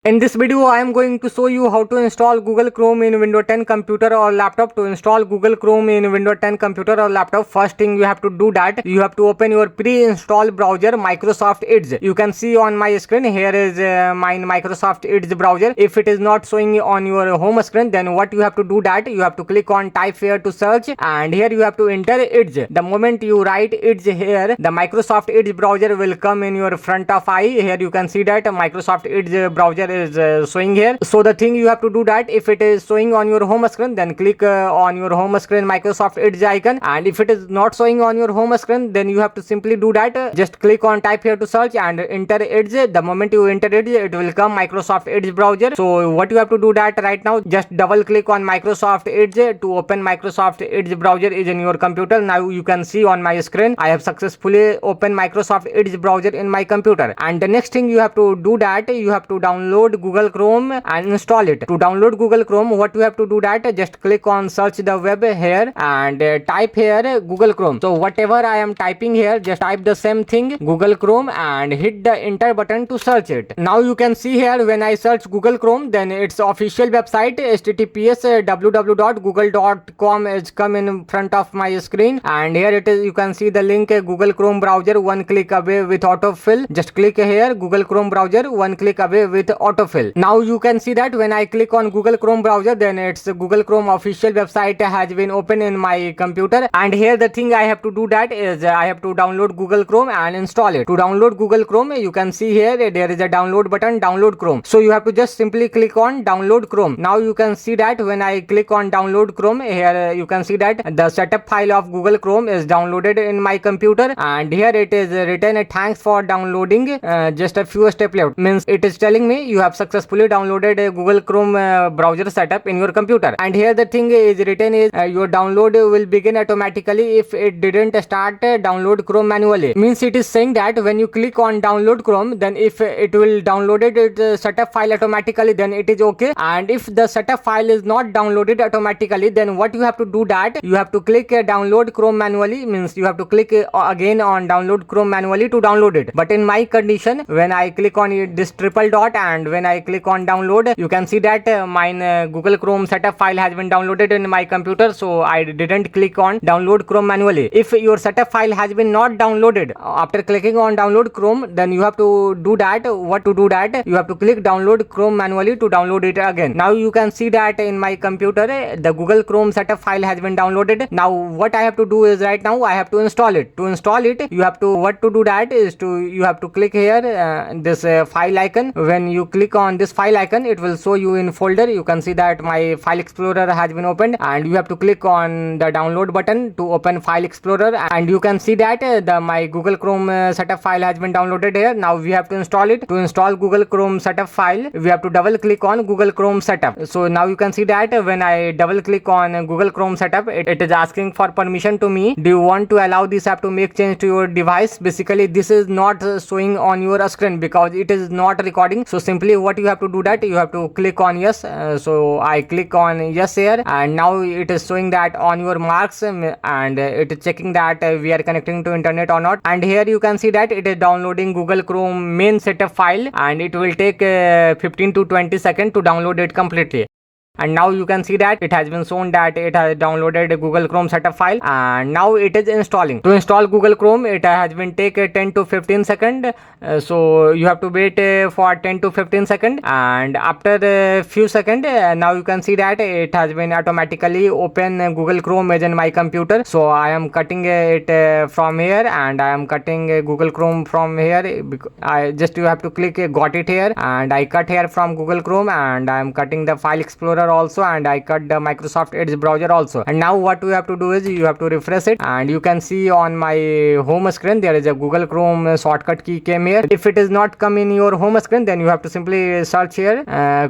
In this video, I am going to show you how to install Google Chrome in Windows 10 computer or laptop. To install Google Chrome in Windows 10 computer or laptop, first thing you have to do that you have to open your pre-installed browser Microsoft Edge. You can see on my screen here is my Microsoft Edge browser. If it is not showing on your home screen, then what you have to do that you have to click on type here to search, and here you have to enter Edge. The moment you write Edge here, the Microsoft Edge browser will come in your front of eye. Here you can see that Microsoft Edge browser is showing here. So the thing you have to do that if it is showing on your home screen, then click on your home screen Microsoft Edge icon, and if it is not showing on your home screen, then you have to simply do that just click on type here to search and enter Edge. The moment you enter Edge, it will come Microsoft Edge browser. So what you have to do that right now, just double click on Microsoft Edge to open Microsoft Edge browser is in your computer. Now you can see on my screen I have successfully opened Microsoft Edge browser in my computer. And the next thing you have to do that you have to download Google Chrome and install it. To download Google Chrome, what you have to do that just click on search the web here and type here Google Chrome. So whatever I am typing here, just type the same thing Google Chrome and hit the enter button to search it. Now you can see here when I search Google Chrome, then its official website https www.google.com is come in front of my screen, and here it is. You can see the link Google Chrome browser one click away with autofill. Just click here Google Chrome browser one click away with autofill. Now you can see that when I click on Google Chrome browser, then its Google Chrome official website has been open in my computer, and here the thing I have to do that is I have to download Google Chrome and install it. To download Google Chrome, you can see here there is a download button, download Chrome. So you have to just simply click on download Chrome. Now you can see that when I click on download Chrome, here you can see that the setup file of Google Chrome is downloaded in my computer, and here it is written thanks for downloading, just a few steps left. Means it is telling me you have successfully downloaded a Google Chrome browser setup in your computer. And here the thing is written is your download will begin automatically if it didn't start download Chrome manually. Means it is saying that when you click on download Chrome, then if it will downloaded its setup file automatically, then it is okay. And if the setup file is not downloaded automatically, then what you have to do that you have to click download Chrome manually. Means you have to click again on download Chrome manually to download it. But in my condition, when I click on this triple dot and when I click on download, you can see that my Google Chrome setup file has been downloaded in my computer, so I didn't click on download Chrome manually. If your setup file has been not downloaded after clicking on download Chrome, then you have to do that. What to do that you have to click download Chrome manually to download it again. Now you can see that in my computer the Google Chrome setup file has been downloaded. Now what I have to do is right now I have to install it. To install it, you have to what to do that is you have to click here this file icon. When you click on this file icon, it will show you in folder. You can see that my file explorer has been opened, and you have to click on the download button to open file explorer, and you can see that my Google Chrome setup file has been downloaded here. Now we have to install it. To install Google Chrome setup file, we have to double click on Google Chrome setup. So now you can see that when I double click on Google Chrome setup, it is asking for permission to me. Do you want to allow this app to make change to your device? Basically this is not showing on your screen because it is not recording. So simply what you have to do that you have to click on yes. So I click on yes here, and now it is showing that on your marks, and it is checking that we are connecting to internet or not. And here you can see that it is downloading Google Chrome main setup file, and it will take 15 to 20 seconds to download it completely. And now you can see that it has been shown that it has downloaded a Google Chrome setup file, and now it is installing. To install Google Chrome, it has been take 10 to 15 seconds. So you have to wait for 10 to 15 seconds, and after a few seconds, now you can see that it has been automatically open. Google Chrome is in my computer. So I am cutting it from here, and I am cutting Google Chrome from here. You have to click got it here, and I cut here from Google Chrome, and I am cutting the file explorer also, and I cut the Microsoft Edge browser also. And now what we have to do is you have to refresh it, and you can see on my home screen there is a Google Chrome shortcut key came here. If it is not come in your home screen, then you have to simply search here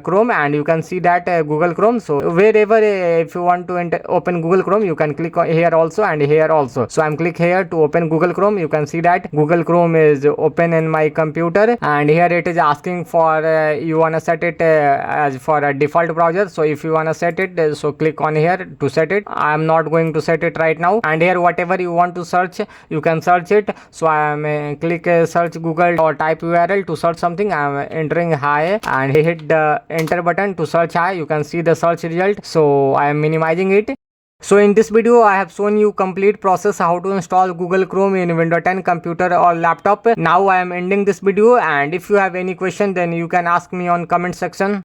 Chrome, and you can see that Google Chrome. So wherever if you want to open Google Chrome, you can click here also and here also. So I'm click here to open Google Chrome. You can see that Google Chrome is open in my computer, and here it is asking for you wanna set it as for a default browser. So So if you wanna set it, so click on here to set it. I am not going to set it right now. And here whatever you want to search, you can search it. So I am click search Google or type URL to search something. I am entering hi and hit the enter button to search hi. You can see the search result. So I am minimizing it. So in this video I have shown you complete process how to install Google Chrome in Windows 10 computer or laptop. Now I am ending this video, and if you have any question then you can ask me on comment section.